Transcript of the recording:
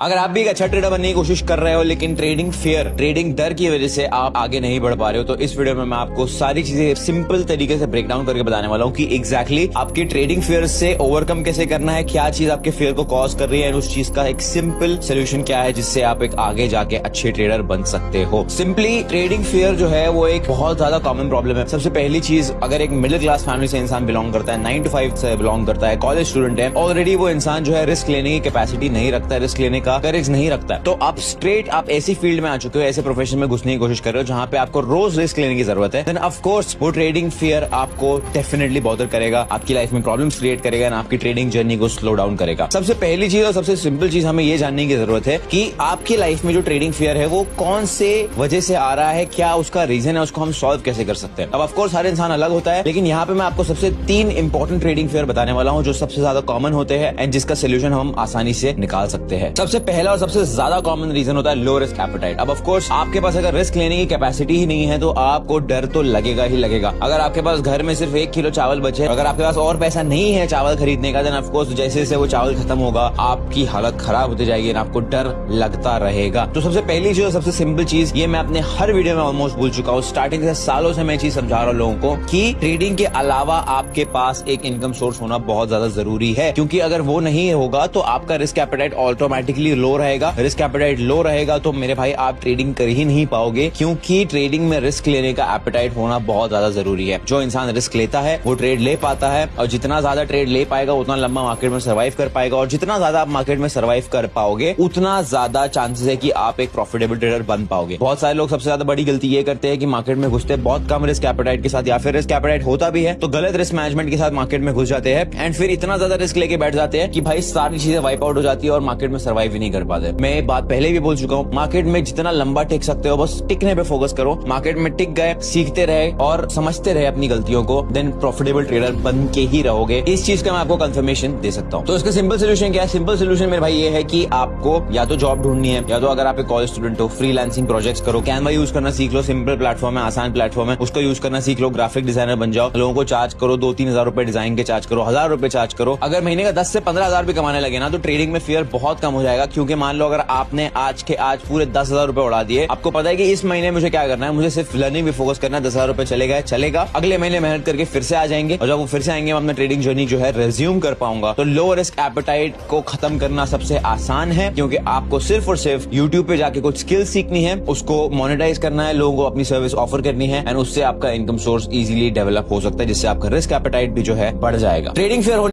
अगर आप भी एक अच्छा ट्रेडर बनने की कोशिश कर रहे हो लेकिन ट्रेडिंग फियर, ट्रेडिंग डर की वजह से आप आगे नहीं बढ़ पा रहे हो, तो इस वीडियो में मैं आपको सारी चीजें सिंपल तरीके से ब्रेक डाउन करके बताने वाला हूँ कि एग्जैक्टली आपकी ट्रेडिंग फियर से ओवरकम कैसे करना है, क्या चीज आपके फियर को कॉज कर रही है, उस चीज का एक सिंपल सोल्यूशन क्या है जिससे आप एक आगे जाके अच्छे ट्रेडर बन सकते हो। सिंपली ट्रेडिंग फियर जो है वो एक बहुत ज्यादा कॉमन प्रॉब्लम है। सबसे पहली चीज, अगर एक मिडिल क्लास फैमिली से इंसान बिलोंग करता है, 9 to 5 से बिलोंग करता है, कॉलेज स्टूडेंट है, ऑलरेडी वो इंसान जो है रिस्क लेने की कैपेसिटी नहीं रखता है, रिस्क लेने का करेज नहीं रखता है, तो आप स्ट्रेट आप ऐसी फील्ड में आ चुके हो, ऐसे प्रोफेशन में घुसने की कोशिश कर रहे हो जहां पे आपको रोज रिस्क लेने की जरूरत है, देन ऑफ कोर्स वो ट्रेडिंग फियर आपको डेफिनेटली बॉदर करेगा, आपकी लाइफ में प्रॉब्लम्स क्रिएट करेगा और आपकी ट्रेडिंग जर्नी को स्लो डाउन करेगा। सबसे पहली चीज और सबसे सिंपल चीज हमें ये जानने की जरूरत है कि आपकी लाइफ में जो ट्रेडिंग फियर है वो कौन से वजह से आ रहा है, क्या उसका रीजन है, उसको हम सॉल्व कैसे कर सकते हैं। अब ऑफ कोर्स हर इंसान अलग होता है, लेकिन यहाँ पे मैं आपको सबसे 3 इंपॉर्टेंट ट्रेडिंग फियर बताने वाला हूँ जो सबसे ज्यादा कॉमन होते हैं एंड जिसका सोल्यूशन हम आसानी से निकाल सकते हैं। सबसे पहला और सबसे ज्यादा कॉमन रीजन होता है लो रिस्क एपेटाइट। अब ऑफ कोर्स आपके पास अगर रिस्क लेने की कैपेसिटी ही नहीं है तो आपको डर तो लगेगा ही लगेगा। अगर आपके पास घर में सिर्फ 1 किलो चावल बचे, अगर आपके पास और पैसा नहीं है चावल खरीदने का, देन ऑफ कोर्स जैसे जैसे वो चावल खत्म होगा आपकी हालत खराब होती जाएगी, आपको डर लगता रहेगा। तो सबसे पहली चीज, सबसे सिंपल चीज, ये मैं अपने हर वीडियो में ऑलमोस्ट बोल चुका हूँ, स्टार्टिंग से सालों से मैं चीज समझा रहा हूँ लोगों को कि ट्रेडिंग के अलावा आपके पास एक इनकम सोर्स होना बहुत ज्यादा जरूरी है, क्योंकि अगर वो नहीं होगा तो आपका रिस्क एपेटाइट ऑटोमेटिकली लो रहेगा। रिस्क एपेटाइट लो रहेगा तो मेरे भाई आप ट्रेडिंग कर ही नहीं पाओगे, क्योंकि ट्रेडिंग में रिस्क लेने का एपेटाइट होना बहुत ज्यादा जरूरी है। जो इंसान रिस्क लेता है वो ट्रेड ले पाता है, और जितना ज्यादा ट्रेड ले पाएगा उतना लंबा मार्केट में सर्वाइव कर पाएगा, और जितना ज्यादा आप मार्केट में सर्वाइव कर पाओगे उतना ज्यादा चांसेस है कि आप एक प्रॉफिटेबल ट्रेडर बन पाओगे। बहुत सारे लोग सबसे ज्यादा बड़ी गलती ये करते हैं कि मार्केट में घुसते बहुत कम रिस्क एपेटाइट के साथ, या फिर रिस्क एपेटाइट होता भी है तो गलत रिस्क मैनेजमेंट के साथ मार्केट में घुस जाते हैं एंड फिर इतना ज्यादा रिस्क लेके बैठ जाते हैं कि भाई सारी चीजें वाइप आउट हो जाती है और मार्केट में सर्वाइव ही नहीं कर पाते। मैं ये बात पहले भी बोल चुका हूँ, मार्केट में जितना लंबा टिक सकते हो बस टिकने पे फोकस करो। मार्केट में टिक गए, सीखते रहे और समझते रहे अपनी गलतियों को, देन प्रॉफिटेबल ट्रेडर बन के ही रहोगे। इस चीज का मैं आपको कंफर्मेशन दे सकता हूँ। तो इसका सिंपल सोल्यूशन क्या है? सिंपल सोल्यूशन मेरे भाई ये है कि आपको या तो जॉब ढूंढनी है, या तो अगर आप एक कॉलेज स्टूडेंट हो फ्रीलांसिंग प्रोजेक्ट्स करो, कैनवा यूज करना सीख लो, सिंपल प्लेटफॉर्म है, आसान प्लेटफॉर्म है, उसको यूज करना सीख लो, ग्राफिक डिजाइनर बन जाओ, लोगों को चार्ज करो, 2-3 हजार रुपए डिजाइन के चार्ज करो, 1000 रुपए चार्ज करो। अगर महीने का 10 से 15 हजार भी कमाने लगे ना तो ट्रेडिंग में फियर बहुत कम हो जाएगा, क्योंकि मान लो अगर आपने आज के आज पूरे 10,000 रुपए उड़ा दिए, आपको पता है कि इस महीने मुझे क्या करना है, मुझे सिर्फ लर्निंग भी फोकस करना है, 10,000 रुपए चलेगा, अगले महीने मेहनत करके फिर से आ जाएंगे, और जब वो फिर से आएंगे मैं अपना ट्रेडिंग जर्नी जो है रिज्यूम कर पाऊंगा। तो लो रिस्क एपेटाइट को खत्म करना सबसे आसान है, क्योंकि आपको सिर्फ और सिर्फ यूट्यूब पे जाके कुछ स्किल सीखनी है, उसको मोनेटाइज करना है, लोगों को अपनी सर्विस ऑफर करनी है एंड उससे आपका इनकम सोर्स इजीली डेवलप हो सकता है, जिससे आपका रिस्क एपेटाइट भी जो है बढ़ जाएगा। Trading fear